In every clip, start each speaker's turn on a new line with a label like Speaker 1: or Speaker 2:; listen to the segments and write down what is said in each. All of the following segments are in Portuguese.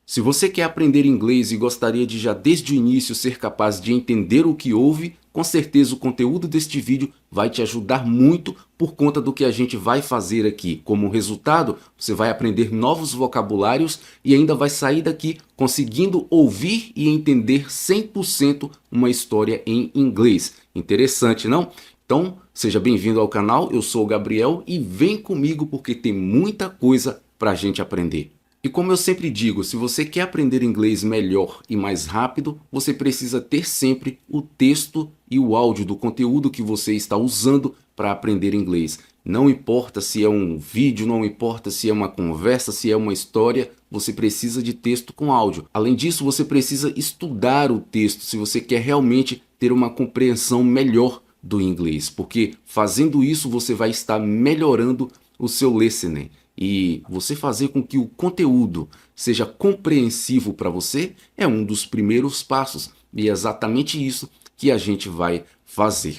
Speaker 1: Se você quer aprender inglês e gostaria de já desde o início ser capaz de entender o que ouve, com certeza o conteúdo deste vídeo vai te ajudar muito por conta do que a gente vai fazer aqui. Como resultado, você vai aprender novos vocabulários e ainda vai sair daqui conseguindo ouvir e entender 100% uma história em inglês. Interessante, não? Então, seja bem-vindo ao canal, eu sou o Gabriel e vem comigo porque tem muita coisa para a gente aprender. E como eu sempre digo, se você quer aprender inglês melhor e mais rápido, você precisa ter sempre o texto e o áudio do conteúdo que você está usando para aprender inglês. Não importa se é um vídeo, não importa se é uma conversa, se é uma história, você precisa de texto com áudio. Além disso, você precisa estudar o texto se você quer realmente ter uma compreensão melhor do inglês, porque fazendo isso você vai estar melhorando o seu listening. E você fazer com que o conteúdo seja compreensivo para você é um dos primeiros passos. E é exatamente isso que a gente vai fazer.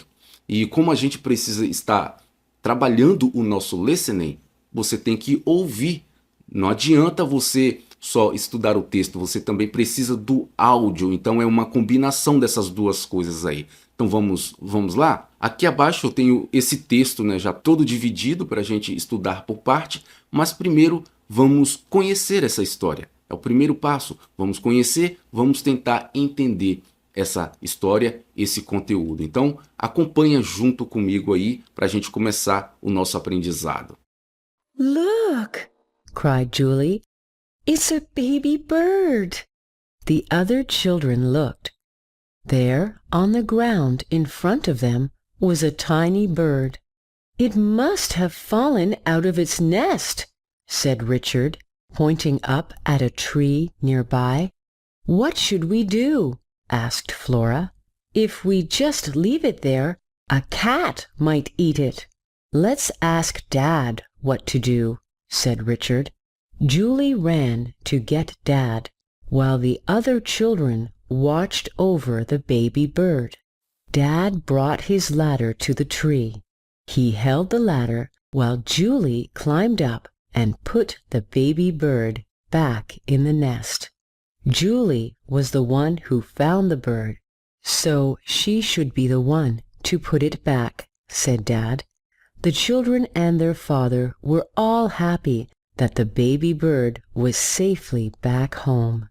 Speaker 1: E como a gente precisa estar trabalhando o nosso listening, você tem que ouvir. Não adianta você só estudar o texto, você também precisa do áudio. Então é uma combinação dessas duas coisas aí. Então vamos lá? Aqui abaixo eu tenho esse texto, né, já todo dividido para a gente estudar por parte, mas primeiro vamos conhecer essa história. É o primeiro passo. Vamos conhecer, vamos tentar entender essa história, esse conteúdo. Então acompanha junto comigo aí para a gente começar o nosso aprendizado.
Speaker 2: Look, cried Julie. It's a baby bird. The other children looked. There, on the ground in front of them, was a tiny bird. It must have fallen out of its nest, said Richard, pointing up at a tree nearby. What should we do? Asked Flora. If we just leave it there, a cat might eat it. Let's ask Dad what to do, said Richard. Julie ran to get Dad, while the other children watched over the baby bird. Dad brought his ladder to the tree. He held the ladder while Julie climbed up and put the baby bird back in the nest. Julie was the one who found the bird, so she should be the one to put it back, said Dad. The children and their father were all happy that the baby bird was safely back home.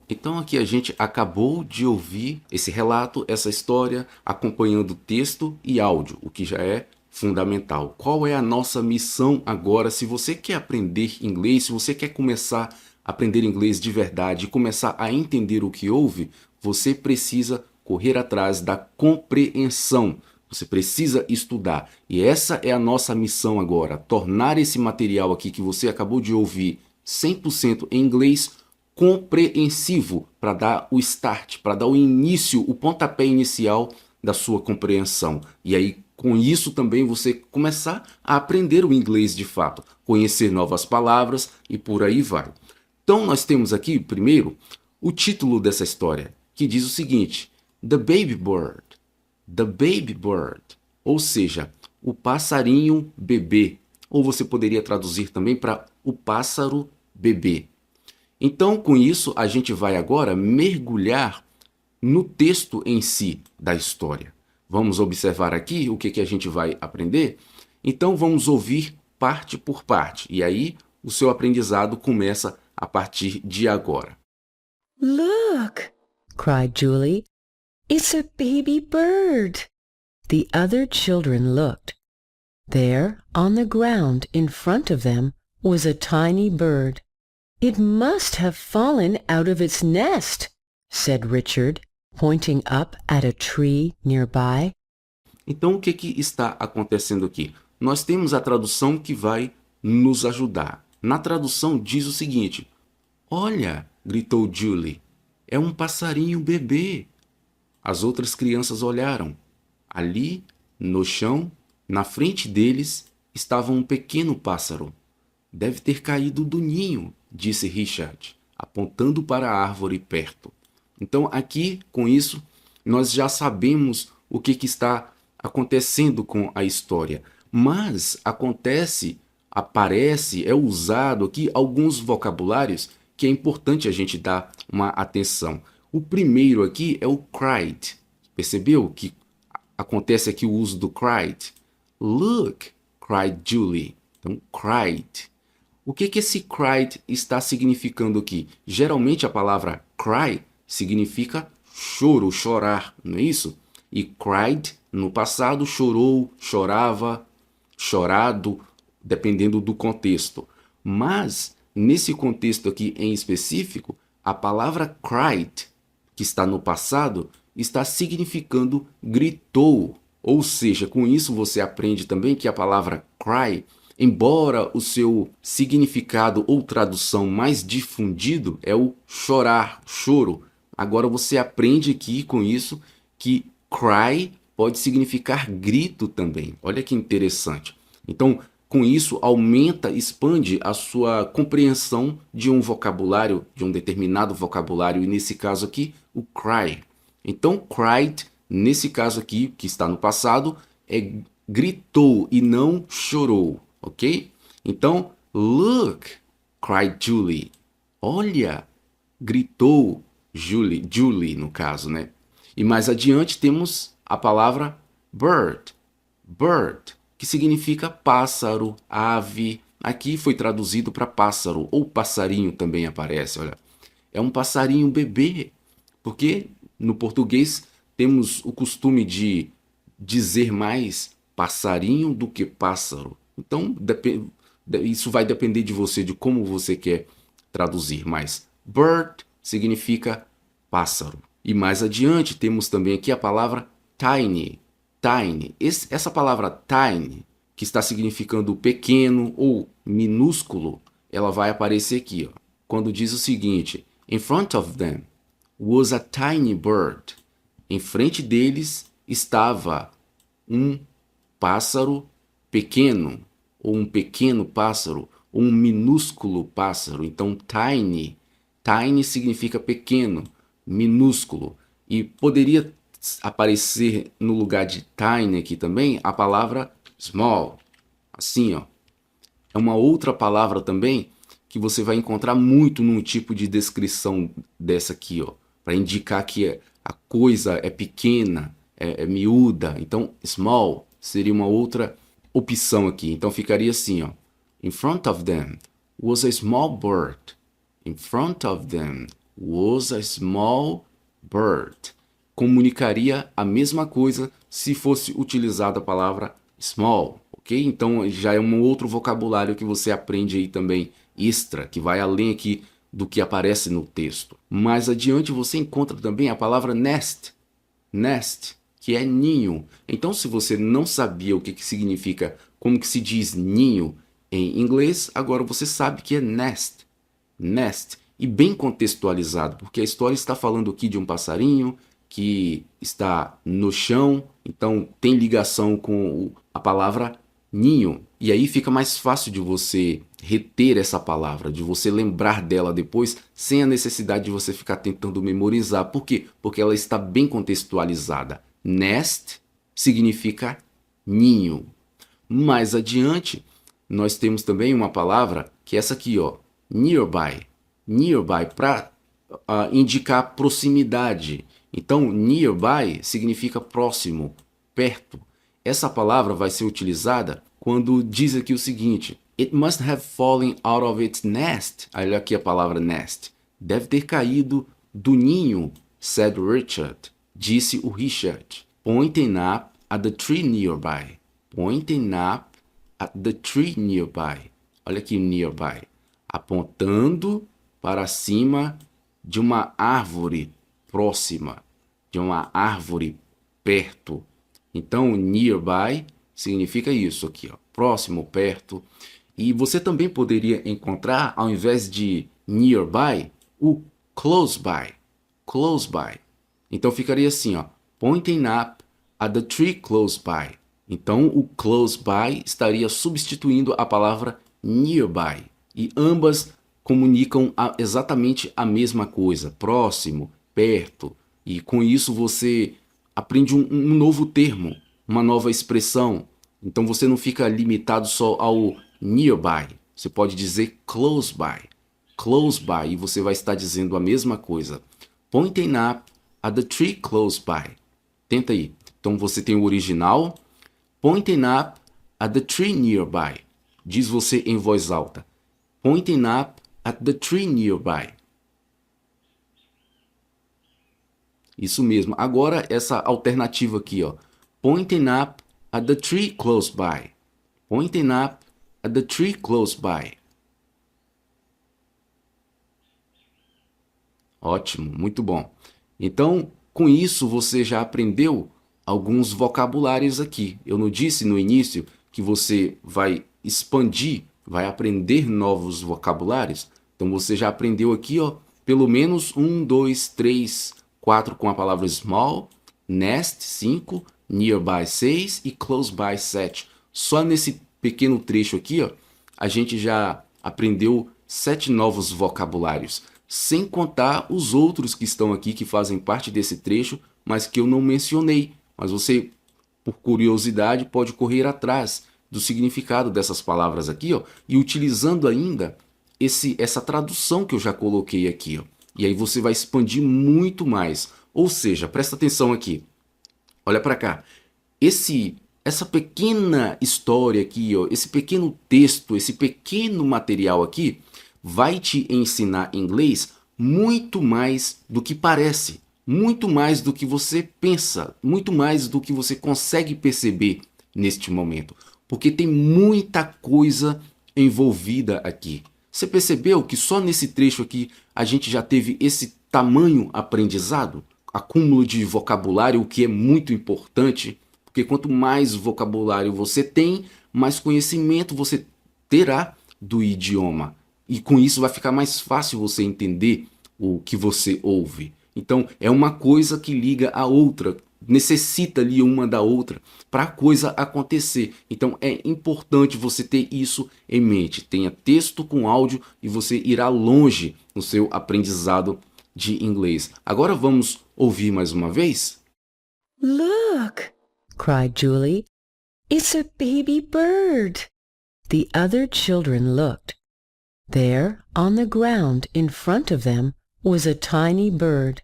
Speaker 1: Então aqui a gente acabou de ouvir esse relato, essa história, acompanhando texto e áudio, o que já é fundamental. Qual é a nossa missão agora? Se você quer aprender inglês, se você quer começar a aprender inglês de verdade e começar a entender o que ouve, você precisa correr atrás da compreensão. Você precisa estudar. E essa é a nossa missão agora, tornar esse material aqui que você acabou de ouvir 100% em inglês compreensivo, para dar o start, para dar o início, o pontapé inicial da sua compreensão. E aí, com isso também você começar a aprender o inglês de fato, conhecer novas palavras e por aí vai. Então nós temos aqui, primeiro, o título dessa história, que diz o seguinte: The Baby Bird. The Baby Bird, ou seja, o passarinho bebê, ou você poderia traduzir também para o pássaro bebê. Então, com isso, a gente vai agora mergulhar no texto em si da história. Vamos observar aqui o que a gente vai aprender? Então, vamos ouvir parte por parte. E aí, o seu aprendizado começa a partir de agora.
Speaker 2: Look, cried Julie. It's a baby bird. The other children looked. There, on the ground in front of them, was a tiny bird. It must have fallen out of its nest, said Richard, pointing up at a tree nearby.
Speaker 1: Então, o que está acontecendo aqui? Nós temos a tradução que vai nos ajudar. Na tradução diz o seguinte: Olha, gritou Julie, é um passarinho bebê. As outras crianças olharam. Ali, no chão, na frente deles, estava um pequeno pássaro. Deve ter caído do ninho, disse Richard, apontando para a árvore perto. Então, aqui, com isso, nós já sabemos o que está acontecendo com a história. Mas aparece, é usado aqui alguns vocabulários que é importante a gente dar uma atenção. O primeiro aqui é o cried. Percebeu que acontece aqui o uso do cried? Look, cried Julie. Então, cried. O que esse cried está significando aqui? Geralmente a palavra cry significa choro, chorar, não é isso? E cried, no passado, chorou, chorava, chorado, dependendo do contexto. Mas, nesse contexto aqui em específico, a palavra cried, que está no passado, está significando gritou. Ou seja, com isso você aprende também que a palavra cry, embora o seu significado ou tradução mais difundido é o chorar, choro, agora você aprende aqui com isso que cry pode significar grito também. Olha que interessante. Então, com isso, aumenta, expande a sua compreensão de um vocabulário, de um determinado vocabulário, e nesse caso aqui, o cry. Então, cried, nesse caso aqui, que está no passado, é gritou e não chorou, ok? Então, look, cried Julie. Olha, gritou Julie, Julie no caso, né? E mais adiante temos a palavra bird, bird, que significa pássaro, ave. Aqui foi traduzido para pássaro, ou passarinho também aparece, olha. É um passarinho bebê, porque no português temos o costume de dizer mais passarinho do que pássaro. Então, isso vai depender de você, de como você quer traduzir. Mas bird significa pássaro. E mais adiante temos também aqui a palavra tiny. Tiny. Essa palavra tiny, que está significando pequeno ou minúsculo, ela vai aparecer aqui, ó, quando diz o seguinte: In front of them was a tiny bird. Em frente deles estava um pássaro pequeno, ou um pequeno pássaro, ou um minúsculo pássaro. Então, tiny. Tiny significa pequeno, minúsculo. E poderia aparecer no lugar de tiny aqui também a palavra small. Assim, ó. É uma outra palavra também que você vai encontrar muito num tipo de descrição dessa aqui, ó, para indicar que a coisa é pequena, é miúda. Então, small seria uma outra opção aqui. Então, ficaria assim, ó. In front of them was a small bird. In front of them was a small bird. Comunicaria a mesma coisa se fosse utilizada a palavra small, ok? Então, já é um outro vocabulário que você aprende aí também, extra, que vai além aqui do que aparece no texto. Mais adiante você encontra também a palavra nest, nest, que é ninho. Então, se você não sabia o que significa, como que se diz ninho em inglês, agora você sabe que é nest, nest, e bem contextualizado, porque a história está falando aqui de um passarinho que está no chão, então tem ligação com a palavra ninho. E aí fica mais fácil de você reter essa palavra, de você lembrar dela depois, sem a necessidade de você ficar tentando memorizar. Por quê? Porque ela está bem contextualizada. Nest significa ninho. Mais adiante, nós temos também uma palavra que é essa aqui, ó, nearby. Nearby, para indicar proximidade. Então, nearby significa próximo, perto. Essa palavra vai ser utilizada quando diz aqui o seguinte: It must have fallen out of its nest. Olha aqui a palavra nest. Deve ter caído do ninho, said Richard. Disse o Richard. Pointing up at the tree nearby. Pointing up at the tree nearby. Olha aqui nearby. Apontando para cima de uma árvore próxima, de uma árvore perto. Então, nearby significa isso aqui, ó, próximo, perto. E você também poderia encontrar, ao invés de nearby, o close by. Close by. Então, ficaria assim, ó, pointing up at the tree close by. Então, o close by estaria substituindo a palavra nearby. E ambas comunicam exatamente a mesma coisa, próximo, perto. E com isso você aprende um novo termo, uma nova expressão. Então você não fica limitado só ao nearby. Você pode dizer close by. close by, e você vai estar dizendo a mesma coisa. Pointing up at the tree close by. Tenta aí. Então você tem o original. Pointing up at the tree nearby. Diz você em voz alta. Pointing up at the tree nearby. Isso mesmo. Agora essa alternativa aqui, ó. Pointing up at the tree close by. Pointing up at the tree close by. Ótimo, muito bom. Então, com isso você já aprendeu alguns vocabulários aqui. Eu não disse no início que você vai expandir, vai aprender novos vocabulários? Então você já aprendeu aqui, ó, pelo menos 1, 2, 3, 4 com a palavra small, nest 5, nearby 6 e close by 7. Só nesse pequeno trecho aqui, ó, a gente já aprendeu 7 novos vocabulários, sem contar os outros que estão aqui, que fazem parte desse trecho, mas que eu não mencionei. Mas você, por curiosidade, pode correr atrás do significado dessas palavras aqui, ó, e utilizando ainda essa tradução que eu já coloquei aqui, ó. E aí você vai expandir muito mais. Ou seja, presta atenção aqui. Olha para cá. Essa pequena história aqui, ó, esse pequeno texto, esse pequeno material aqui, vai te ensinar inglês muito mais do que parece, muito mais do que você pensa, muito mais do que você consegue perceber neste momento, porque tem muita coisa envolvida aqui. Você percebeu que só nesse trecho aqui a gente já teve esse tamanho aprendizado, acúmulo de vocabulário, o que é muito importante, porque quanto mais vocabulário você tem, mais conhecimento você terá do idioma. E com isso vai ficar mais fácil você entender o que você ouve. Então é uma coisa que liga a outra, necessita ali uma da outra para a coisa acontecer. Então é importante você ter isso em mente. Tenha texto com áudio e você irá longe no seu aprendizado de inglês. Agora vamos ouvir mais uma vez?
Speaker 2: Look, cried Julie. It's a baby bird. The other children looked. There, on the ground in front of them, was a tiny bird.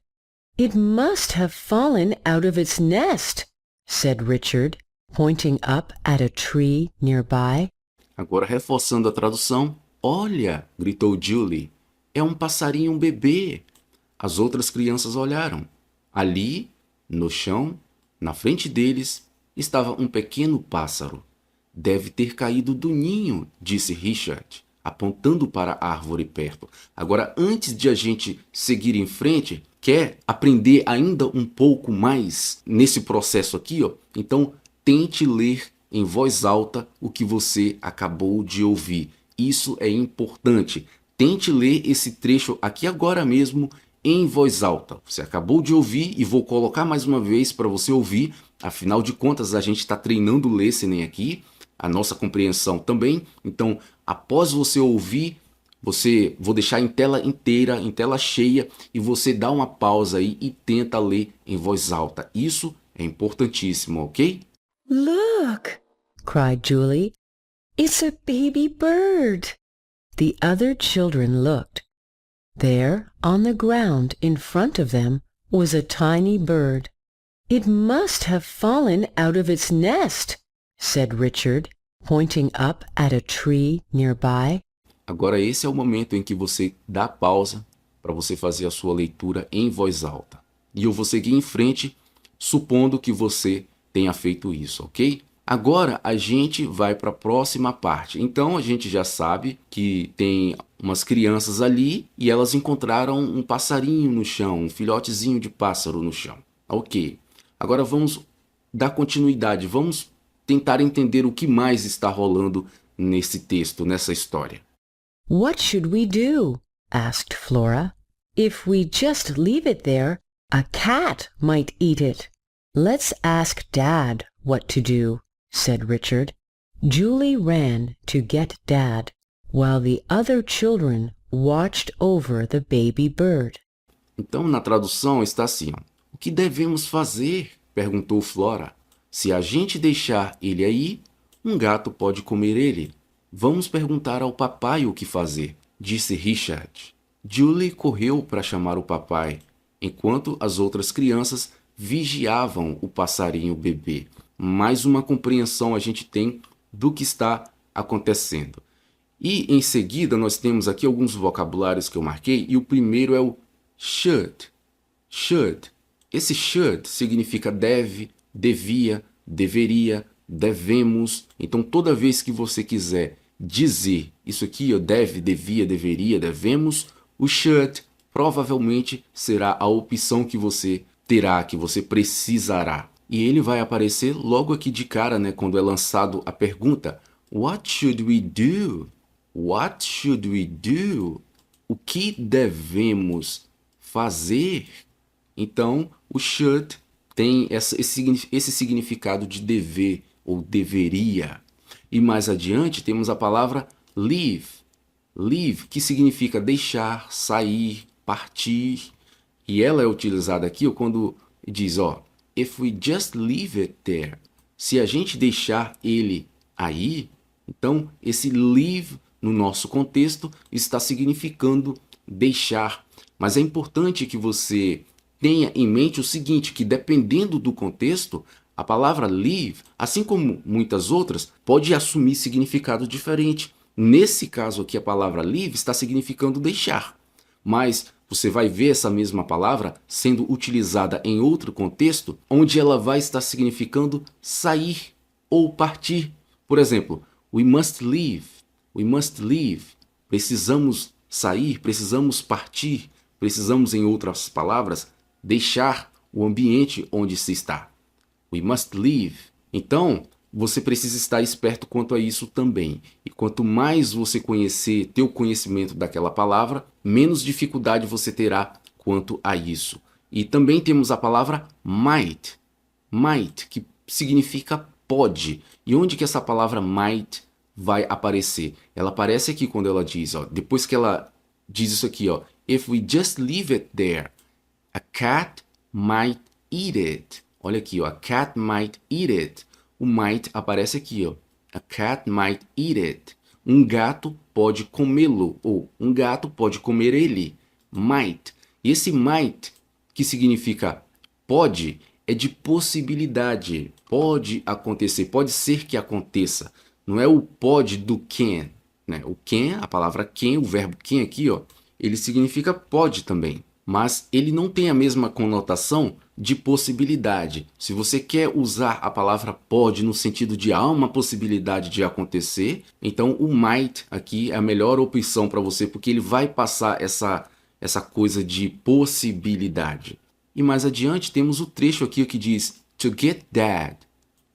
Speaker 2: It must have fallen out of its nest, said Richard, pointing up at a tree nearby.
Speaker 1: Agora reforçando a tradução. Olha, gritou Julie, é um passarinho bebê. As outras crianças olharam. Ali, no chão, na frente deles, estava um pequeno pássaro. Deve ter caído do ninho, disse Richard, apontando para a árvore perto. Agora, antes de a gente seguir em frente, quer aprender ainda um pouco mais nesse processo aqui, ó? Então tente ler em voz alta o que você acabou de ouvir. Isso é importante. Tente ler esse trecho aqui agora mesmo em voz alta. Você acabou de ouvir e vou colocar mais uma vez para você ouvir. Afinal de contas, a gente está treinando o listening aqui, a nossa compreensão também. Então, após você ouvir, vou deixar em tela inteira, em tela cheia, e você dá uma pausa aí e tenta ler em voz alta. Isso é importantíssimo, ok?
Speaker 2: Look, cried Julie. It's a baby bird. The other children looked. There, on the ground in front of them, was a tiny bird. It must have fallen out of its nest, said Richard, pointing up at a tree nearby.
Speaker 1: Agora esse é o momento em que você dá pausa para você fazer a sua leitura em voz alta. E eu vou seguir em frente, supondo que você tenha feito isso, ok? Agora a gente vai para a próxima parte. Então a gente já sabe que tem umas crianças ali e elas encontraram um passarinho no chão, um filhotezinho de pássaro no chão. Ok. Agora vamos dar continuidade, vamos tentar entender o que mais está rolando nesse texto, nessa história.
Speaker 2: What should we do? Asked Flora. If we just leave it there, a cat might eat it. Let's ask Dad what to do, said Richard. Julie ran to get Dad, while the other children watched over the baby bird.
Speaker 1: Então, na tradução está assim, ó. O que devemos fazer? Perguntou Flora. Se a gente deixar ele aí, um gato pode comer ele. Vamos perguntar ao papai o que fazer. disse Richard. Julie correu para chamar o papai, enquanto as outras crianças vigiavam o passarinho bebê. Mais uma compreensão a gente tem do que está acontecendo. E em seguida nós temos aqui alguns vocabulários que eu marquei, e o primeiro é o should. Should. Esse should significa deve, devia, deveria, devemos. Então toda vez que você quiser dizer isso aqui, deve, devia, deveria, devemos, o should provavelmente será a opção que você terá, que você precisará. E ele vai aparecer logo aqui de cara, né, quando é lançado a pergunta: What should we do? What should we do? O que devemos fazer? Então, o should tem esse significado de dever ou deveria. E mais adiante temos a palavra leave. Leave, que significa deixar, sair, partir. E ela é utilizada aqui quando diz, if we just leave it there. Se a gente deixar ele aí, então esse leave no nosso contexto está significando deixar. Mas é importante que você tenha em mente o seguinte, que dependendo do contexto, a palavra leave, assim como muitas outras, pode assumir significado diferente. Nesse caso aqui, a palavra leave está significando deixar. Mas você vai ver essa mesma palavra sendo utilizada em outro contexto, onde ela vai estar significando sair ou partir. Por exemplo, we must leave. We must leave. Precisamos sair, precisamos partir, precisamos, em outras palavras, deixar o ambiente onde se está. We must leave. Então, você precisa estar esperto quanto a isso também. E quanto mais você ter o conhecimento daquela palavra, menos dificuldade você terá quanto a isso. E também temos a palavra might. Might, que significa pode. E onde que essa palavra might vai aparecer? Ela aparece aqui quando ela diz, depois que ela diz isso aqui, if we just leave it there, a cat might eat it. Olha aqui, a cat might eat it. O might aparece aqui, a cat might eat it. Um gato pode comê-lo, ou um gato pode comer ele. Might. E esse might, que significa pode, é de possibilidade. Pode acontecer, pode ser que aconteça. Não é o pode do can, né? O can, a palavra can, o verbo can aqui, ele significa pode também. Mas ele não tem a mesma conotação de possibilidade. Se você quer usar a palavra pode no sentido de há uma possibilidade de acontecer, então o might aqui é a melhor opção para você, porque ele vai passar essa coisa de possibilidade. E mais adiante temos o trecho aqui que diz to get dad.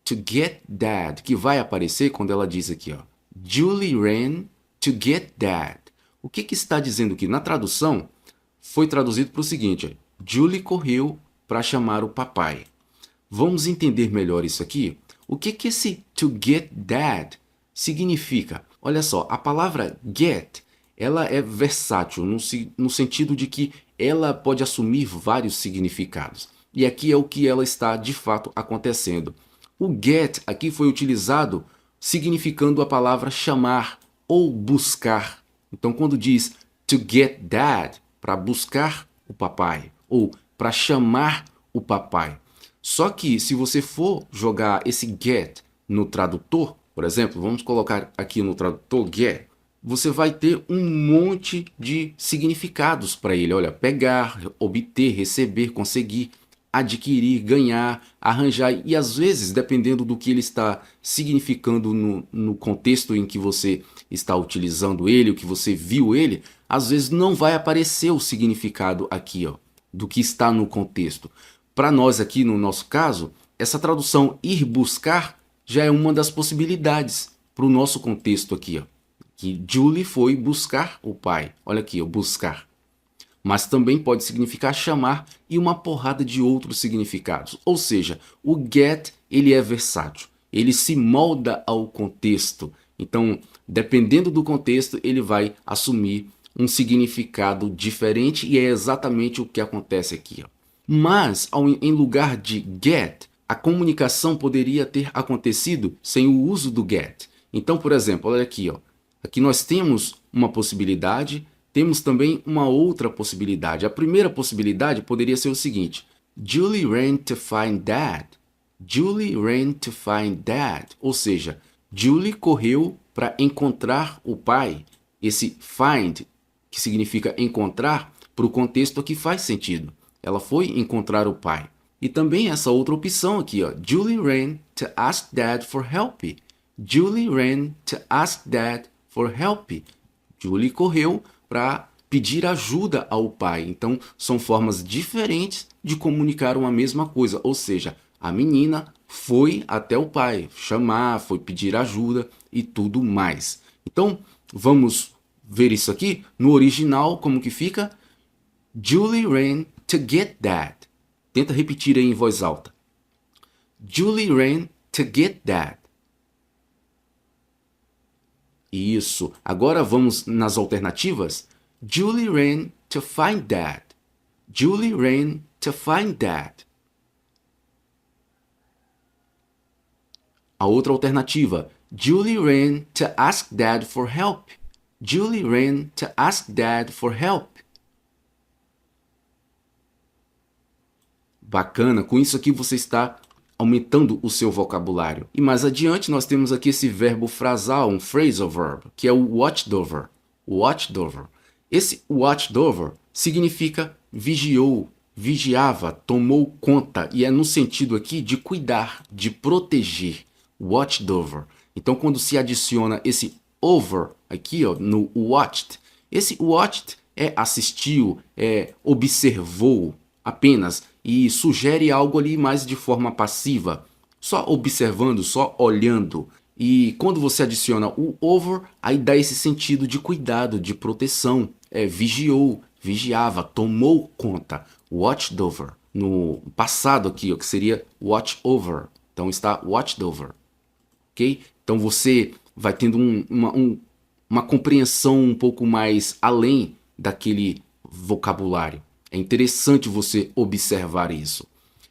Speaker 1: To get dad, que vai aparecer quando ela diz aqui, Julie ran to get dad. O que está dizendo aqui? Na tradução, foi traduzido para o seguinte, Julie correu para chamar o papai. Vamos entender melhor isso aqui? O que esse to get dad significa? Olha só, a palavra get, ela é versátil no sentido de que ela pode assumir vários significados. E aqui é o que ela está de fato acontecendo. O get aqui foi utilizado significando a palavra chamar ou buscar. Então quando diz to get dad, para buscar o papai ou para chamar o papai. Só que se você for jogar esse get no tradutor, por exemplo, vamos colocar aqui no tradutor get, você vai ter um monte de significados para ele. Olha, pegar, obter, receber, conseguir, adquirir, ganhar, arranjar. E às vezes, dependendo do que ele está significando no contexto em que você está utilizando ele, o que você viu ele, às vezes não vai aparecer o significado aqui, do que está no contexto. Para nós aqui, no nosso caso, essa tradução ir buscar já é uma das possibilidades para o nosso contexto aqui, que Julie foi buscar o pai. Olha aqui, buscar. Mas também pode significar chamar e uma porrada de outros significados. Ou seja, o get, ele é versátil. Ele se molda ao contexto. Então, dependendo do contexto, ele vai assumir um significado diferente e é exatamente o que acontece aqui. Mas, em lugar de get, a comunicação poderia ter acontecido sem o uso do get. Então, por exemplo, olha aqui, Aqui nós temos uma possibilidade, temos também uma outra possibilidade. A primeira possibilidade poderia ser o seguinte: Julie ran to find Dad. Julie ran to find Dad. Ou seja, Julie correu para encontrar o pai. Esse find, que significa encontrar, para o contexto aqui faz sentido. Ela foi encontrar o pai. E também essa outra opção aqui, ó. Julie ran to ask Dad for help. Julie ran to ask Dad for help. Julie correu para pedir ajuda ao pai. Então, são formas diferentes de comunicar uma mesma coisa. Ou seja, a menina foi até o pai, chamar, foi pedir ajuda e tudo mais. Então, vamos ver isso aqui. No original, como que fica? Julie ran to get Dad. Tenta repetir aí em voz alta. Julie ran to get Dad. Isso. Agora vamos nas alternativas. Julie ran to find Dad. Julie ran to find Dad. A outra alternativa. Julie ran to ask Dad for help. Julie ran to ask Dad for help. Bacana, com isso aqui você está aumentando o seu vocabulário. E mais adiante nós temos aqui esse verbo frasal, um phrasal verb, que é o watched over. Watched over. Esse watched over significa vigiou, vigiava, tomou conta, e é no sentido aqui de cuidar, de proteger. Watched over. Então quando se adiciona esse over aqui, ó, no watched, esse watched é assistiu, é observou apenas, e sugere algo ali mais de forma passiva, só observando, só olhando. E quando você adiciona o over, aí dá esse sentido de cuidado, de proteção. Vigiou, vigiava, tomou conta. Watched over. No passado aqui, ó, que seria watch over. Então está watched over. Ok? Então você vai tendo uma compreensão um pouco mais além daquele vocabulário. É interessante você observar isso.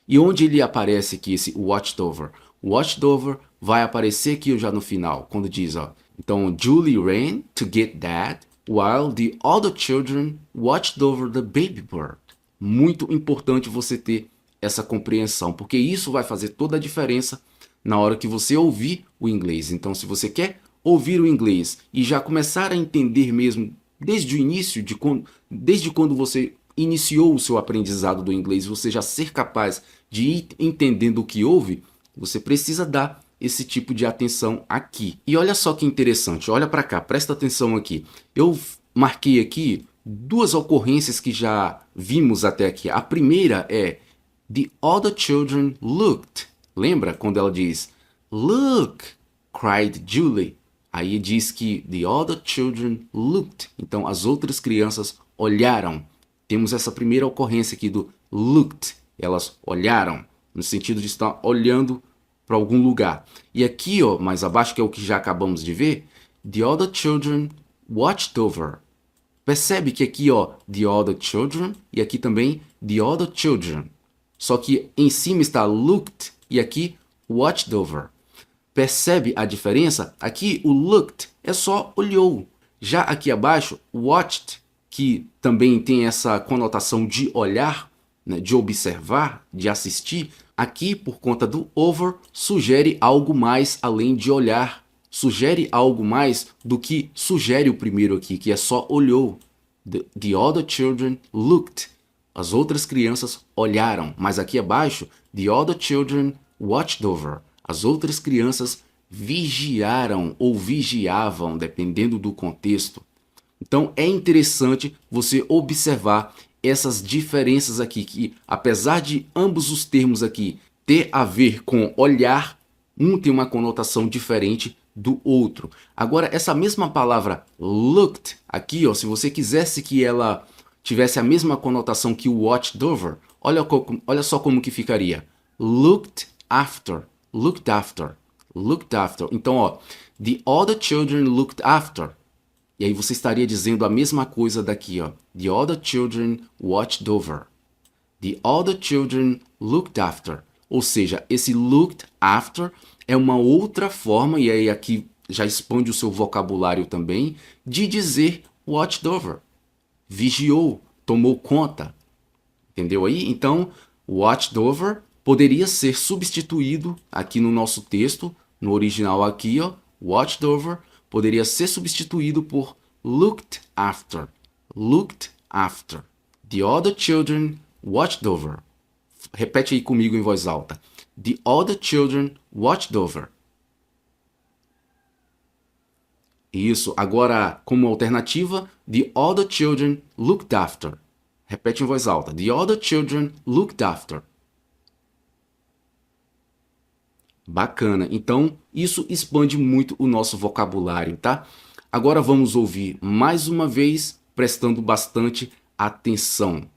Speaker 1: E onde ele aparece aqui, esse watched over? O watched over vai aparecer aqui já no final, quando diz, ó. Então, Julie ran to get Dad, while the other children watched over the baby bird. Muito importante você ter essa compreensão, porque isso vai fazer toda a diferença na hora que você ouvir o inglês. Então, se você quer ouvir o inglês e já começar a entender mesmo desde o início, desde quando você iniciou o seu aprendizado do inglês, você já ser capaz de ir entendendo o que ouve, você precisa dar esse tipo de atenção aqui. E olha só que interessante, olha para cá, presta atenção aqui. Eu marquei aqui duas ocorrências que já vimos até aqui. A primeira é The other children looked. Lembra quando ela diz Look, cried Julie. Aí diz que the other children looked. Então as outras crianças olharam. Temos essa primeira ocorrência aqui do looked. Elas olharam, no sentido de estar olhando para algum lugar. E aqui, ó, mais abaixo, que é o que já acabamos de ver, the other children watched over. Percebe que aqui, ó, the other children e aqui também the other children. Só que em cima está looked e aqui watched over. Percebe a diferença? Aqui o looked é só olhou. Já aqui abaixo, watched, que também tem essa conotação de olhar, né, de observar, de assistir, aqui por conta do over sugere algo mais além de olhar, sugere algo mais do que sugere o primeiro aqui, que é só olhou. The other children looked. As outras crianças olharam, mas aqui abaixo, the other children watched over. As outras crianças vigiaram ou vigiavam, dependendo do contexto. Então é interessante você observar essas diferenças aqui, que apesar de ambos os termos aqui ter a ver com olhar, um tem uma conotação diferente do outro. Agora, essa mesma palavra looked, aqui, ó, se você quisesse que ela tivesse a mesma conotação que o watched over, olha só como que ficaria. Looked after, looked after, looked after. Então, ó, the other children looked after. E aí você estaria dizendo a mesma coisa daqui, ó. The other children watched over. The other children looked after. Ou seja, esse looked after é uma outra forma, e aí aqui já expande o seu vocabulário também de dizer watched over, vigiou, tomou conta, entendeu aí? Então, watched over poderia ser substituído aqui no nosso texto, no original aqui, ó, watched over poderia ser substituído por looked after. Looked after. The other children watched over. Repete aí comigo em voz alta. The other children watched over. Isso. Agora, como alternativa, the other children looked after. Repete em voz alta. The other children looked after. Bacana. Então, isso expande muito o nosso vocabulário, tá? Agora vamos ouvir mais uma vez, prestando bastante atenção.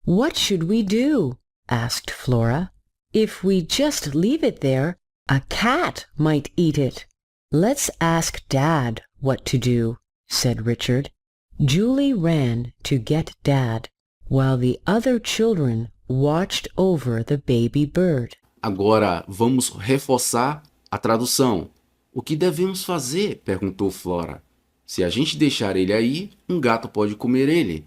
Speaker 2: What should we do? Asked Flora. If we just leave it there, a cat might eat it. Let's ask Dad what to do, said Richard. Julie ran to get Dad, while the other children watched over the baby bird.
Speaker 1: Agora vamos reforçar a tradução. O que devemos fazer? Perguntou Flora. Se a gente deixar ele aí, um gato pode comer ele.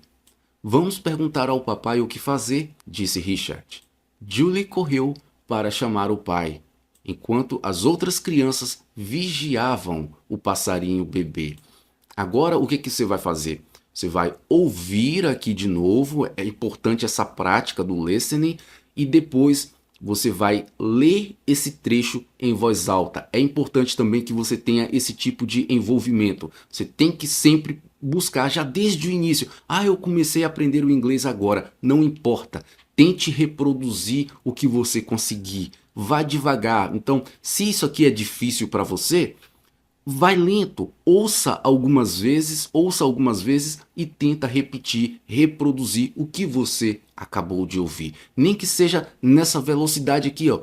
Speaker 1: Vamos perguntar ao papai o que fazer, disse Richard. Julie correu para chamar o pai, enquanto as outras crianças vigiavam o passarinho bebê. Agora, o que você vai fazer? Você vai ouvir aqui de novo, é importante essa prática do listening, e depois você vai ler esse trecho em voz alta. É importante também que você tenha esse tipo de envolvimento. Você tem que sempre buscar já desde o início. Eu comecei a aprender o inglês agora. Não importa. Tente reproduzir o que você conseguir. Vá devagar. Então, se isso aqui é difícil para você, vai lento. Ouça algumas vezes e tenta repetir, reproduzir o que você acabou de ouvir. Nem que seja nessa velocidade aqui, ó.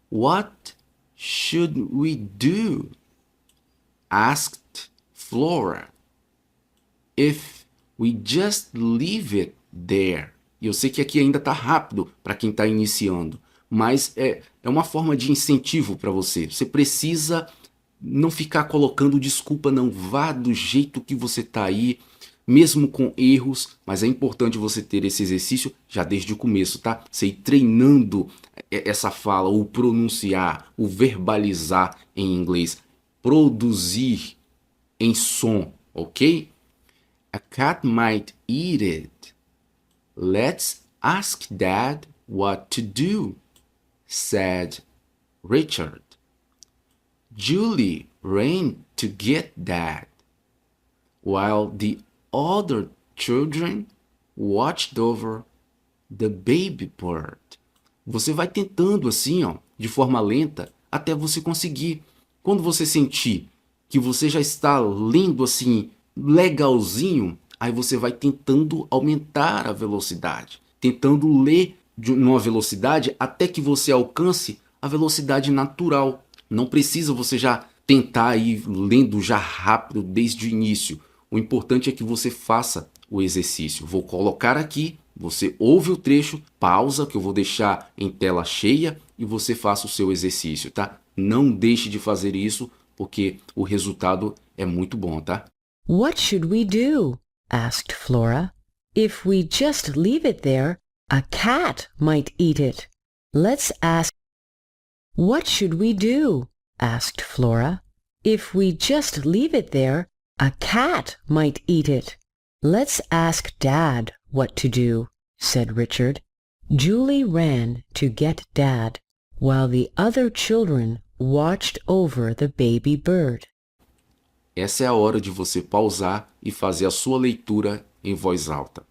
Speaker 1: What should we do? Asked Flora. If we just leave it there. E eu sei que aqui ainda está rápido para quem está iniciando, mas é uma forma de incentivo para você. Você precisa não ficar colocando desculpa, não. Vá do jeito que você está aí, mesmo com erros, mas é importante você ter esse exercício já desde o começo, tá? Você ir treinando essa fala, o pronunciar, o verbalizar em inglês, produzir em som, ok? A cat might eat it. Let's ask Dad what to do, said Richard. Julie ran to get Dad, while the other children watched over the baby bird. Você vai tentando assim, ó, de forma lenta, até você conseguir. Quando você sentir que você já está lendo assim, legalzinho, aí você vai tentando aumentar a velocidade, tentando ler numa velocidade até que você alcance a velocidade natural. Não precisa você já tentar ir lendo já rápido desde o início. O importante é que você faça o exercício. Vou colocar aqui, você ouve o trecho, pausa, que eu vou deixar em tela cheia, e você faça o seu exercício, tá? Não deixe de fazer isso, porque o resultado é muito bom, tá?
Speaker 2: What should we do? Asked Flora. If we just leave it there, a cat might eat it. Let's ask. What should we do? Asked Flora. If we just leave it there, a cat might eat it. Let's ask Dad what to do, said Richard. Julie ran to get Dad, while the other children watched over the baby bird.
Speaker 1: Essa é a hora de você pausar e fazer a sua leitura em voz alta.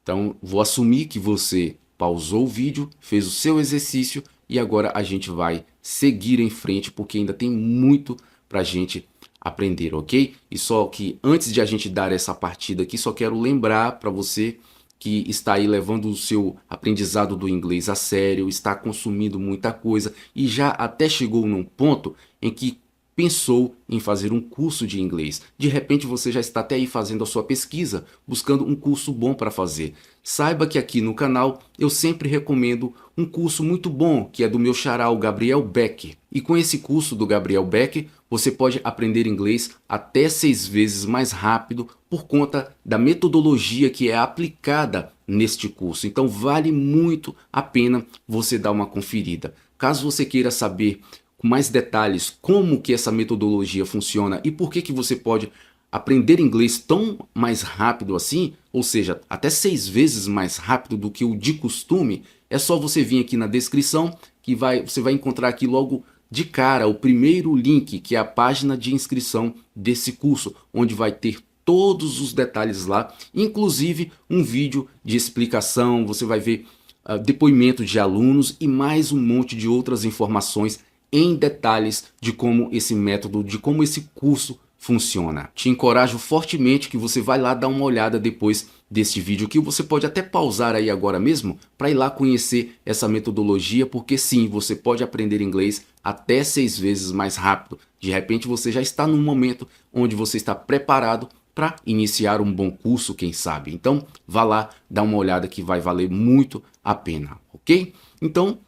Speaker 1: Então, vou assumir que você pausou o vídeo, fez o seu exercício e agora a gente vai seguir em frente porque ainda tem muito pra gente aprender, ok? E só que antes de a gente dar essa partida aqui, só quero lembrar para você que está aí levando o seu aprendizado do inglês a sério, está consumindo muita coisa e já até chegou num ponto em que pensou em fazer um curso de inglês. De repente você já está até aí fazendo a sua pesquisa, buscando um curso bom para fazer. Saiba que aqui no canal eu sempre recomendo um curso muito bom, que é do meu xará, o Gabriel Beck. E com esse curso do Gabriel Beck, você pode aprender inglês até 6 vezes mais rápido por conta da metodologia que é aplicada neste curso. Então vale muito a pena você dar uma conferida. Caso você queira saber com mais detalhes como que essa metodologia funciona e por que você pode aprender inglês tão mais rápido assim, ou seja, até 6 vezes mais rápido do que o de costume, é só você vir aqui na descrição que você vai encontrar aqui logo de cara o primeiro link, que é a página de inscrição desse curso, onde vai ter todos os detalhes lá, inclusive um vídeo de explicação, você vai ver depoimento de alunos e mais um monte de outras informações em detalhes de como esse método, de como esse curso funciona. Te encorajo fortemente que você vai lá dar uma olhada depois deste vídeo, que você pode até pausar aí agora mesmo para ir lá conhecer essa metodologia, porque sim, você pode aprender inglês até 6 vezes mais rápido. De repente você já está num momento onde você está preparado para iniciar um bom curso, quem sabe. Então vá lá, dá uma olhada que vai valer muito a pena, ok? Então,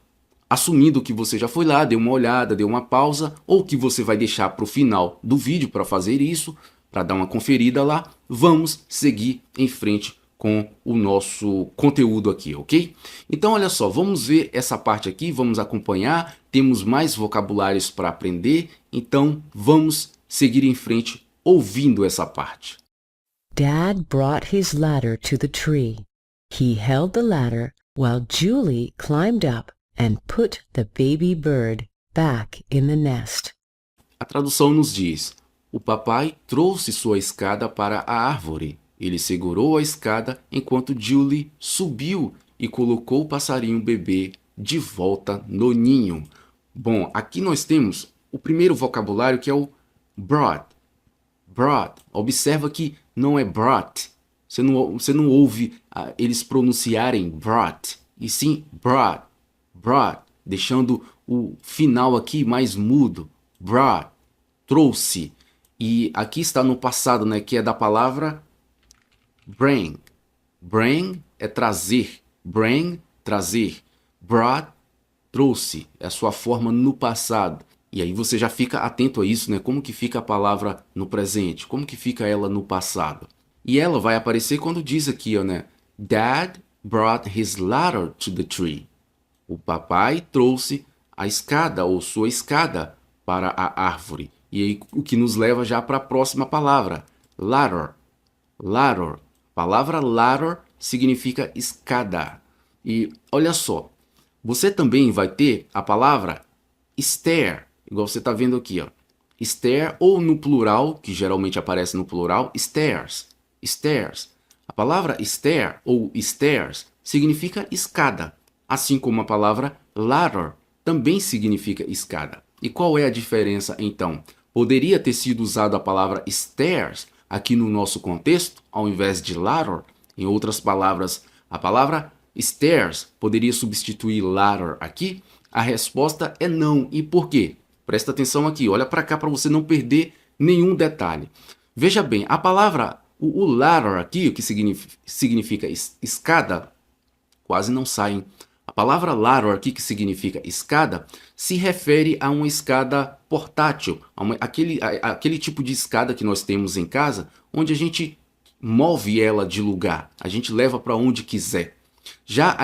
Speaker 1: assumindo que você já foi lá, deu uma olhada, deu uma pausa, ou que você vai deixar para o final do vídeo para fazer isso, para dar uma conferida lá, vamos seguir em frente com o nosso conteúdo aqui, ok? Então olha só, vamos ver essa parte aqui, vamos acompanhar, temos mais vocabulários para aprender, então vamos seguir em frente ouvindo essa parte.
Speaker 2: Dad brought his ladder to the tree. He held the ladder while Julie climbed up and put the baby bird back in the nest.
Speaker 1: A tradução nos diz: o papai trouxe sua escada para a árvore. Ele segurou a escada enquanto Julie subiu e colocou o passarinho bebê de volta no ninho. Bom, aqui nós temos o primeiro vocabulário, que é o brought. Brought. Observa que não é brought. Você não ouve eles pronunciarem brought, e sim brought. Brought, deixando o final aqui mais mudo. Brought, trouxe. E aqui está no passado, né, que é da palavra bring. Bring é trazer. Bring, trazer. Brought, trouxe. É a sua forma no passado. E aí você já fica atento a isso, né? Como que fica a palavra no presente? Como que fica ela no passado? E ela vai aparecer quando diz aqui, ó, né? Dad brought his ladder to the tree. O papai trouxe a escada ou sua escada para a árvore. E aí o que nos leva já para a próxima palavra, ladder. Ladder. A palavra ladder significa escada. E olha só, você também vai ter a palavra stair, igual você está vendo aqui, ó. Stair, ou no plural, que geralmente aparece no plural, stairs. Stairs. A palavra stair ou stairs significa escada, assim como a palavra ladder também significa escada. E qual é a diferença então? Poderia ter sido usado a palavra stairs aqui no nosso contexto, ao invés de ladder? Em outras palavras, a palavra stairs poderia substituir ladder aqui? A resposta é não. E por quê? Presta atenção aqui, olha para cá para você não perder nenhum detalhe. Veja bem, a palavra, o ladder aqui, o que significa escada, quase não sai, hein? A palavra ladder aqui, que significa escada, se refere a uma escada portátil, aquele tipo de escada que nós temos em casa, onde a gente move ela de lugar, a gente leva para onde quiser. Já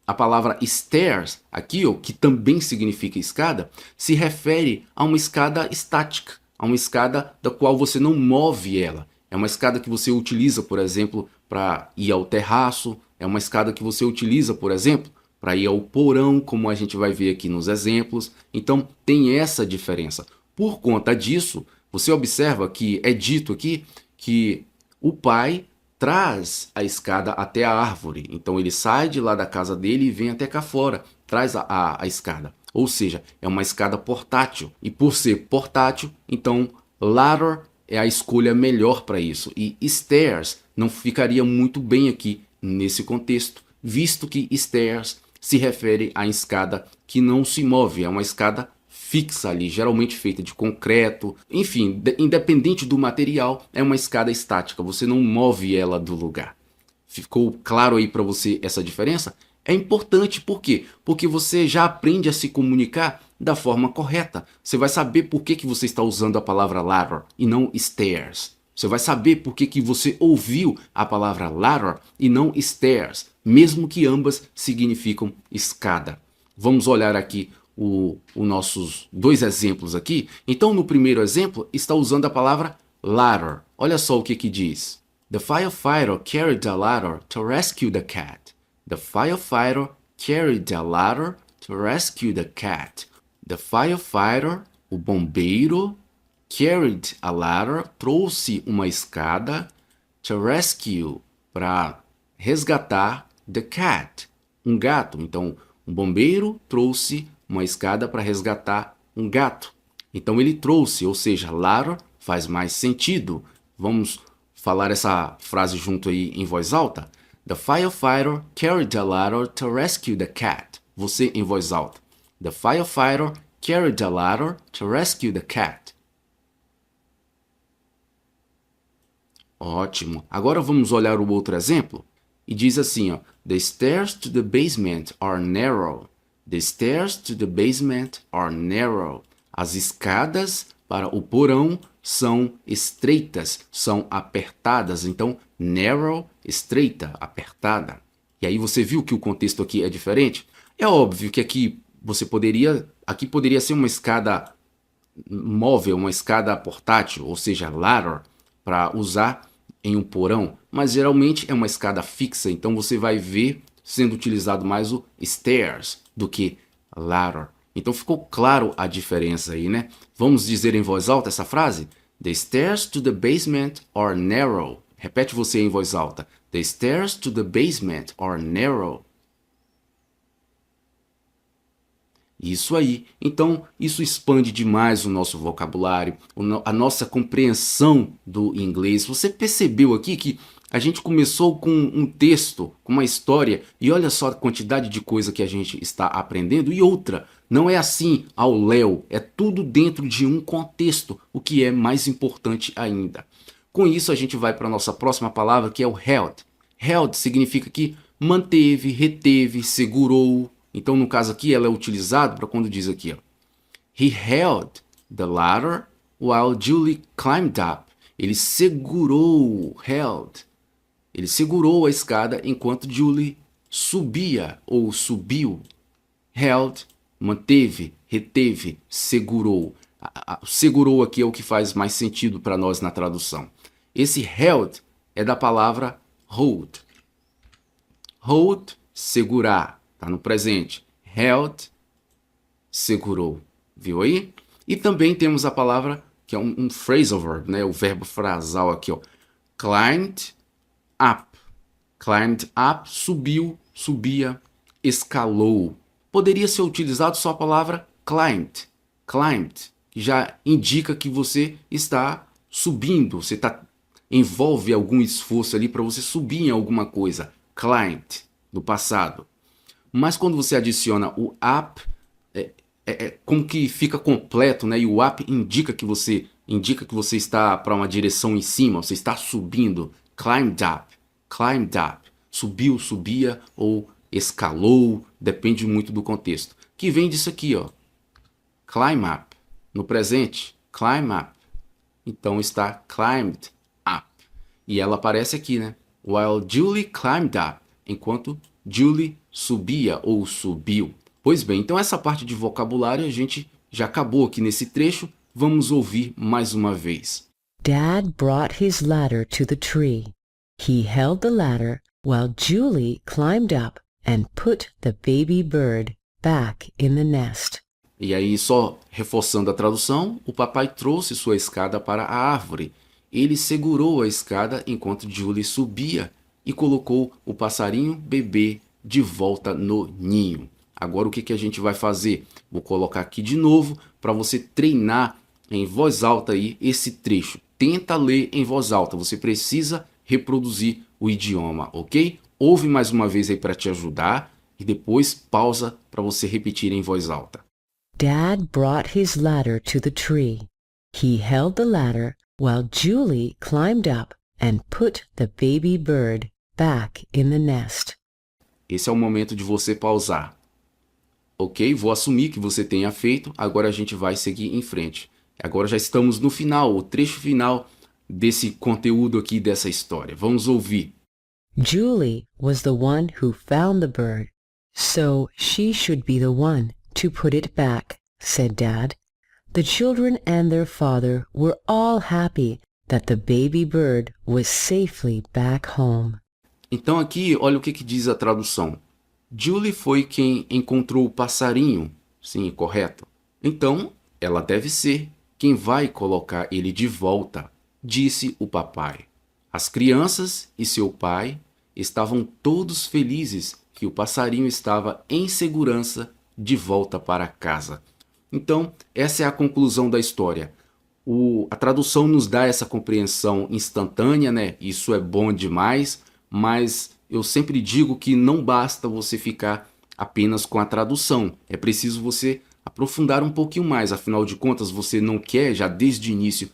Speaker 1: a palavra stairs, aqui, ó, que também significa escada, se refere a uma escada estática, a uma escada da qual você não move ela. É uma escada que você utiliza, por exemplo, para ir ao terraço. É uma escada que você utiliza, por exemplo, para ir ao porão, como a gente vai ver aqui nos exemplos. Então, tem essa diferença. Por conta disso, você observa que é dito aqui que o pai traz a escada até a árvore. Então, ele sai de lá da casa dele e vem até cá fora, traz a escada. Ou seja, é uma escada portátil. E por ser portátil, então, ladder é a escolha melhor para isso. E stairs não ficaria muito bem aqui nesse contexto, visto que stairs se refere à escada que não se move, é uma escada fixa ali, geralmente feita de concreto. Enfim, independente do material, é uma escada estática, você não move ela do lugar. Ficou claro aí para você essa diferença? É importante, por quê? Porque você já aprende a se comunicar da forma correta. Você vai saber por que você está usando a palavra ladder e não stairs. Você vai saber por que você ouviu a palavra ladder e não stairs, mesmo que ambas significam escada. Vamos olhar aqui os nossos dois exemplos aqui. Então, no primeiro exemplo, está usando a palavra ladder. Olha só o que diz. The firefighter carried a ladder to rescue the cat. The firefighter carried a ladder to rescue the cat. The firefighter, o bombeiro, carried a ladder, trouxe uma escada, to rescue, para resgatar, the cat, um gato. Então, um bombeiro trouxe uma escada para resgatar um gato. Então, ele trouxe, ou seja, ladder faz mais sentido. Vamos falar essa frase junto aí em voz alta? The firefighter carried a ladder to rescue the cat. Você em voz alta. The firefighter carried a ladder to rescue the cat. Ótimo. Agora vamos olhar o outro exemplo. E diz assim, ó. The stairs to the basement are narrow. The stairs to the basement are narrow. As escadas para o porão são estreitas, são apertadas. Então, narrow, estreita, apertada. E aí você viu que o contexto aqui é diferente? É óbvio que aqui poderia ser uma escada móvel, uma escada portátil, ou seja, ladder, para usar em um porão, mas geralmente é uma escada fixa, então você vai ver sendo utilizado mais o stairs do que ladder. Então ficou claro a diferença aí, né? Vamos dizer em voz alta essa frase? The stairs to the basement are narrow. Repete você em voz alta. The stairs to the basement are narrow. Isso aí. Então, isso expande demais o nosso vocabulário, a nossa compreensão do inglês. Você percebeu aqui que a gente começou com um texto, com uma história, e olha só a quantidade de coisa que a gente está aprendendo. E outra, não é assim ao léu, é tudo dentro de um contexto, o que é mais importante ainda. Com isso, a gente vai para a nossa próxima palavra, que é o held. Held significa que manteve, reteve, segurou. Então, no caso aqui, ela é utilizada para quando diz aqui, ó, He held the ladder while Julie climbed up. Ele segurou, held. Ele segurou a escada enquanto Julie subia ou subiu. Held, manteve, reteve, segurou. Segurou aqui é o que faz mais sentido para nós na tradução. Esse held é da palavra hold. Hold, segurar. Está no presente. Held, segurou. Viu aí? E também temos a palavra, que é um phrasal verb, né? O verbo frasal aqui, ó. Climbed up. Climbed up, subiu, subia, escalou. Poderia ser utilizado só a palavra climbed. Climbed, que já indica que você está subindo. Você envolve algum esforço ali para você subir em alguma coisa. Climbed, no passado. Mas quando você adiciona o up, como que fica completo, né? E o up indica que você está para uma direção em cima, você está subindo. Climbed up, subiu, subia ou escalou, depende muito do contexto. Que vem disso aqui, ó. Climb up, no presente, climb up. Então está climbed up. E ela aparece aqui, né? While Julie climbed up, enquanto Julie subia ou subiu. Pois bem, então essa parte de vocabulário a gente já acabou aqui nesse trecho. Vamos ouvir mais uma vez.
Speaker 2: Dad brought his ladder to the tree. He held the ladder while Julie climbed up and put the baby bird back in the nest.
Speaker 1: E aí, só reforçando a tradução, o papai trouxe sua escada para a árvore. Ele segurou a escada enquanto Julie subia e colocou o passarinho bebê de volta no ninho. Agora o que a gente vai fazer? Vou colocar aqui de novo para você treinar em voz alta aí esse trecho. Tenta ler em voz alta, você precisa reproduzir o idioma, ok? Ouve mais uma vez aí para te ajudar e depois pausa para você repetir em voz alta.
Speaker 2: Dad brought his ladder to the tree. He held the ladder while Julie climbed up and put the baby bird back in the nest.
Speaker 1: Esse é o momento de você pausar. Ok? Vou assumir que você tenha feito, agora a gente vai seguir em frente. Agora já estamos no final, o trecho final desse conteúdo aqui, dessa história. Vamos ouvir.
Speaker 2: Julie was the one who found the bird, so she should be the one to put it back, said Dad. The children and their father were all happy that the baby bird was safely back home.
Speaker 1: Então aqui, olha o que diz a tradução. Julie foi quem encontrou o passarinho. Sim, correto. Então, ela deve ser quem vai colocar ele de volta, disse o papai. As crianças e seu pai estavam todos felizes que o passarinho estava em segurança de volta para casa. Então, essa é a conclusão da história. A tradução nos dá essa compreensão instantânea, né? Isso é bom demais, mas eu sempre digo que não basta você ficar apenas com a tradução. É preciso você aprofundar um pouquinho mais. Afinal de contas, você não quer já desde o início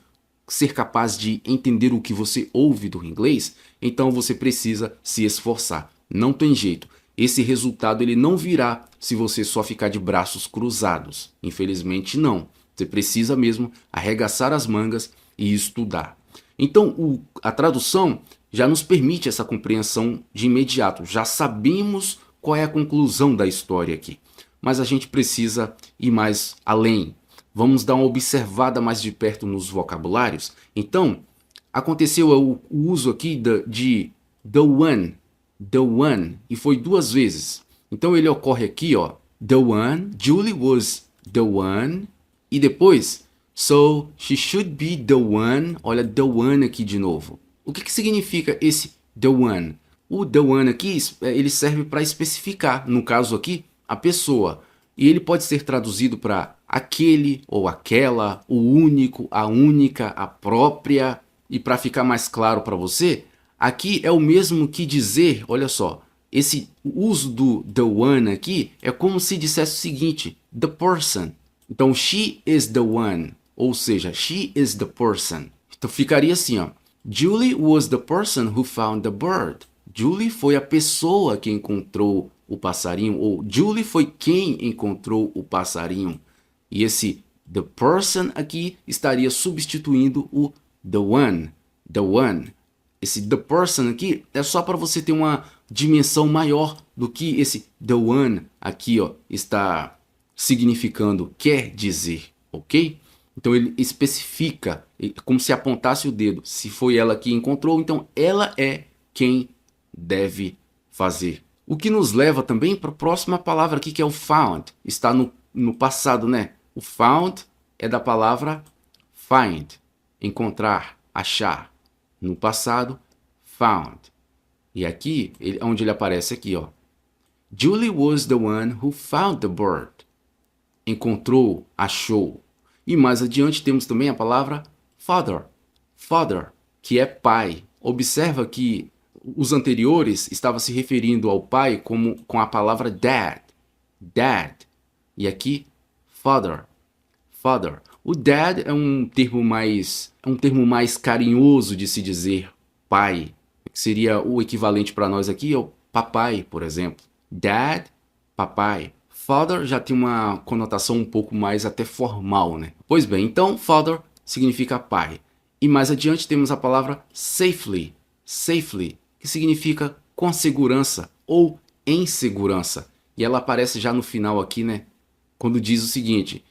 Speaker 1: ser capaz de entender o que você ouve do inglês, então você precisa se esforçar. Não tem jeito. Esse resultado ele não virá se você só ficar de braços cruzados. Infelizmente não. Você precisa mesmo arregaçar as mangas e estudar. Então a tradução já nos permite essa compreensão de imediato. Já sabemos qual é a conclusão da história aqui. Mas a gente precisa ir mais além. Vamos dar uma observada mais de perto nos vocabulários. Então, aconteceu o uso aqui de the one, e foi duas vezes. Então ele ocorre aqui, ó, the one, Julie was the one, e depois, so she should be the one, olha the one aqui de novo. O que significa esse the one? O the one aqui, ele serve para especificar, no caso aqui, a pessoa. E ele pode ser traduzido para aquele ou aquela, o único, a única, a própria. E para ficar mais claro para você, aqui é o mesmo que dizer, olha só, esse uso do the one aqui é como se dissesse o seguinte, the person. Então, she is the one, ou seja, she is the person. Então ficaria assim, ó, Julie was the person who found the bird. Julie foi a pessoa que encontrou o passarinho, ou Julie foi quem encontrou o passarinho. E esse the person aqui estaria substituindo o the one, the one. Esse the person aqui é só para você ter uma dimensão maior do que esse the one aqui, ó, está significando, quer dizer, ok? Então ele especifica, como se apontasse o dedo. Se foi ela que encontrou, então ela é quem deve fazer. O que nos leva também para a próxima palavra aqui, que é o found. Está no passado, né? O found é da palavra find, encontrar, achar. No passado, found. E aqui, onde ele aparece aqui, ó. Julie was the one who found the bird. Encontrou, achou. E mais adiante temos também a palavra father. Father, que é pai. Observa que os anteriores estavam se referindo ao pai com a palavra dad. Dad. E aqui, father. Father. O dad é um termo mais carinhoso de se dizer pai. Que seria o equivalente para nós aqui ao papai, por exemplo. Dad, papai. Father já tem uma conotação um pouco mais até formal, né? Pois bem, então father significa pai. E mais adiante temos a palavra safely. Safely, que significa com segurança ou em segurança. E ela aparece já no final aqui, né? Quando diz o seguinte: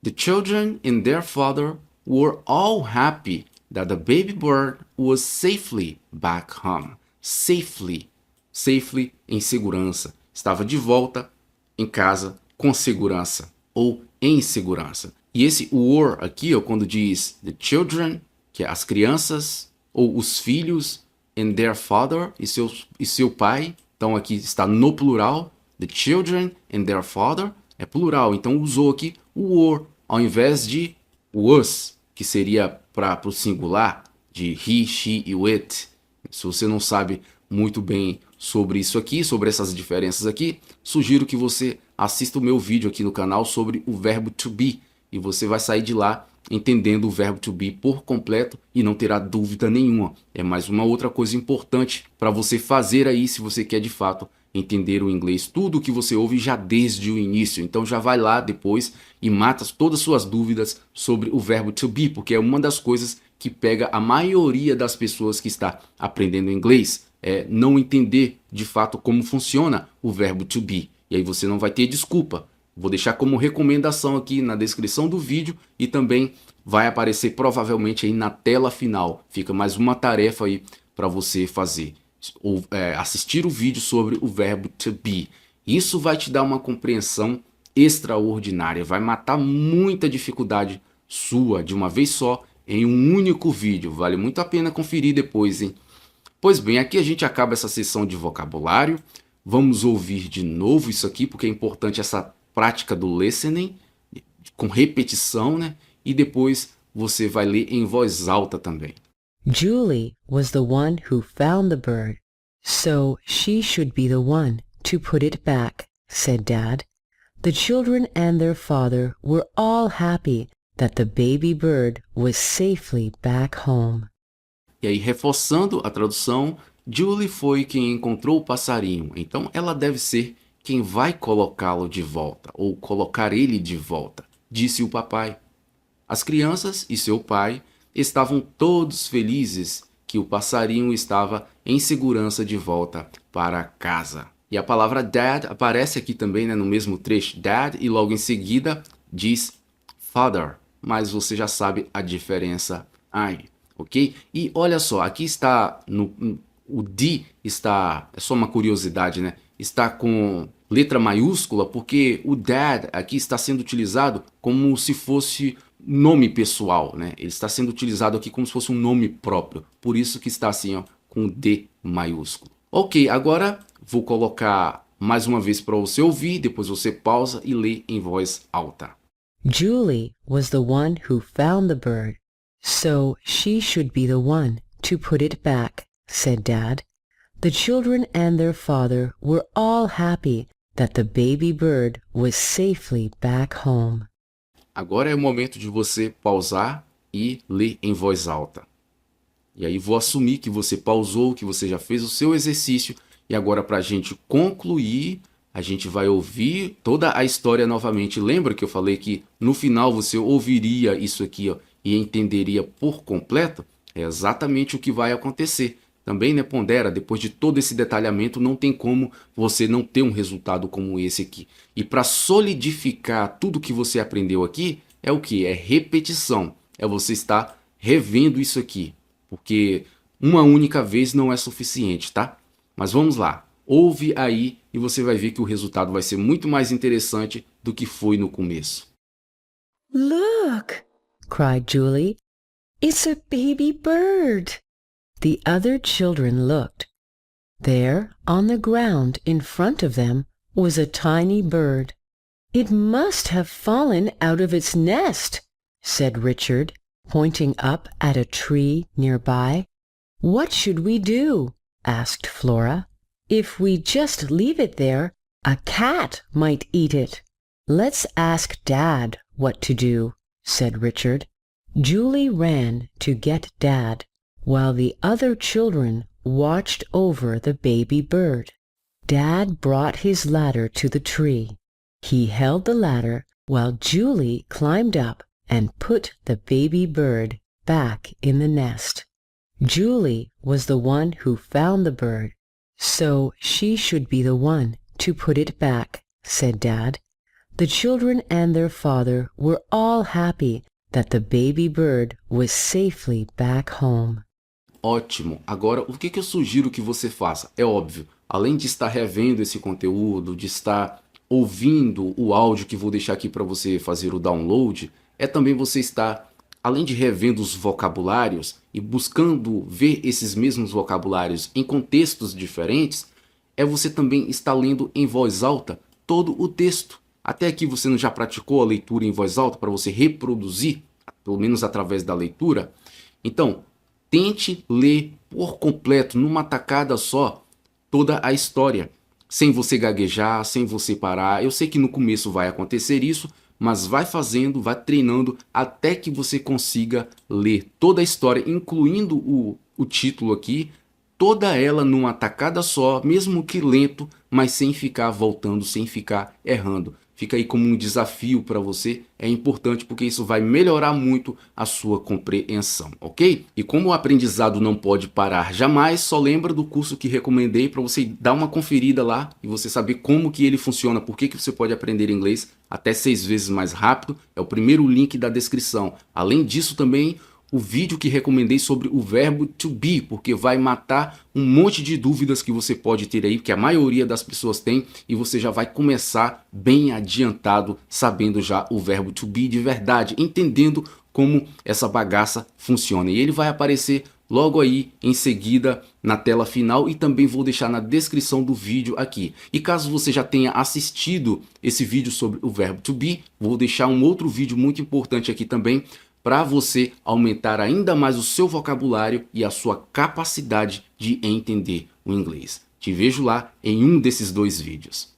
Speaker 1: The children and their father were all happy that the baby bird was safely back home. Safely. Safely, em segurança. Estava de volta em casa com segurança ou em segurança. E esse were aqui, ó, quando diz the children, que é as crianças ou os filhos, and their father, e seu pai, então aqui está no plural, the children and their father, é plural, então usou aqui o were, ao invés de was, que seria para o singular, de he, she e it. Se você não sabe muito bem sobre isso aqui, sobre essas diferenças aqui, sugiro que você assista o meu vídeo aqui no canal sobre o verbo to be e você vai sair de lá entendendo o verbo to be por completo e não terá dúvida nenhuma. É mais uma outra coisa importante para você fazer aí se você quer de fato entender o inglês, tudo o que você ouve já desde o início. Então já vai lá depois e mata todas as suas dúvidas sobre o verbo to be, porque é uma das coisas que pega a maioria das pessoas que está aprendendo inglês, é não entender de fato como funciona o verbo to be. E aí você não vai ter desculpa. Vou deixar como recomendação aqui na descrição do vídeo e também vai aparecer provavelmente aí na tela final. Fica mais uma tarefa aí para você fazer. Ou, assistir o vídeo sobre o verbo to be. Isso vai te dar uma compreensão extraordinária. Vai matar muita dificuldade sua de uma vez só em um único vídeo. Vale muito a pena conferir depois, hein? Pois bem, aqui a gente acaba essa sessão de vocabulário. Vamos ouvir de novo isso aqui, porque é importante essa prática do listening, com repetição, né? E depois você vai ler em voz alta também.
Speaker 2: Julie was the one who found the bird, so she should be the one to put it back, said Dad. The children and their father were all happy that the baby bird was safely back home.
Speaker 1: E aí, reforçando a tradução, Julie foi quem encontrou o passarinho, então ela deve ser quem vai colocá-lo de volta, ou colocar ele de volta, disse o papai. As crianças e seu pai estavam todos felizes que o passarinho estava em segurança de volta para casa. E a palavra dad aparece aqui também, né, no mesmo trecho, dad, e logo em seguida diz father, mas você já sabe a diferença aí, ok? E olha só, aqui está, o D está, é só uma curiosidade, né? Está com letra maiúscula porque o dad aqui está sendo utilizado como se fosse nome pessoal, né? Ele está sendo utilizado aqui como se fosse um nome próprio. Por isso que está assim, ó, com D maiúsculo. Ok, agora vou colocar mais uma vez para você ouvir, depois você pausa e lê em voz alta.
Speaker 2: Julie was the one who found the bird, so she should be the one to put it back, said Dad. The children and their father were all happy that the baby bird was safely back home.
Speaker 1: Agora é o momento de você pausar e ler em voz alta. E aí vou assumir que você pausou, que você já fez o seu exercício. E agora, para a gente concluir, a gente vai ouvir toda a história novamente. Lembra que eu falei que no final você ouviria isso aqui, ó, e entenderia por completo? É exatamente o que vai acontecer. Também, né, pondera, depois de todo esse detalhamento, não tem como você não ter um resultado como esse aqui. E para solidificar tudo que você aprendeu aqui, é o que? É repetição. É você estar revendo isso aqui. Porque uma única vez não é suficiente, tá? Mas vamos lá. Ouve aí e você vai ver que o resultado vai ser muito mais interessante do que foi no começo.
Speaker 2: Look, cried Julie. It's a baby bird. The other children looked. There, on the ground in front of them, was a tiny bird. It must have fallen out of its nest, said Richard, pointing up at a tree nearby. What should we do? Asked Flora. If we just leave it there, a cat might eat it. Let's ask Dad what to do, said Richard. Julie ran to get Dad, while the other children watched over the baby bird. Dad brought his ladder to the tree. He held the ladder while Julie climbed up and put the baby bird back in the nest. Julie was the one who found the bird, so she should be the one to put it back, said Dad. The children and their father were all happy that the baby bird was safely back home.
Speaker 1: Ótimo! Agora, o que eu sugiro que você faça? É óbvio, além de estar revendo esse conteúdo, de estar ouvindo o áudio que vou deixar aqui para você fazer o download, é também você estar, além de revendo os vocabulários e buscando ver esses mesmos vocabulários em contextos diferentes, é você também estar lendo em voz alta todo o texto. Até aqui você não já praticou a leitura em voz alta para você reproduzir, pelo menos através da leitura? Então, tente ler por completo, numa tacada só, toda a história. sem você gaguejar, sem você parar. Eu sei que no começo vai acontecer isso, mas vai fazendo, vai treinando até que você consiga ler toda a história, incluindo o título aqui, toda ela numa tacada só, mesmo que lento, mas sem ficar voltando, sem ficar errando. Fica aí como um desafio para você, é importante porque isso vai melhorar muito a sua compreensão, ok? E como o aprendizado não pode parar jamais, só lembra do curso que recomendei para você dar uma conferida lá e você saber como que ele funciona, por que você pode aprender inglês até 6 vezes mais rápido. É o primeiro link da descrição. Além disso também, o vídeo que recomendei sobre o verbo to be, porque vai matar um monte de dúvidas que você pode ter aí, que a maioria das pessoas tem, e você já vai começar bem adiantado, sabendo já o verbo to be de verdade, entendendo como essa bagaça funciona. E ele vai aparecer logo aí em seguida na tela final e também vou deixar na descrição do vídeo aqui. E caso você já tenha assistido esse vídeo sobre o verbo to be, vou deixar um outro vídeo muito importante aqui também, para você aumentar ainda mais o seu vocabulário e a sua capacidade de entender o inglês. Te vejo lá em um desses 2 vídeos.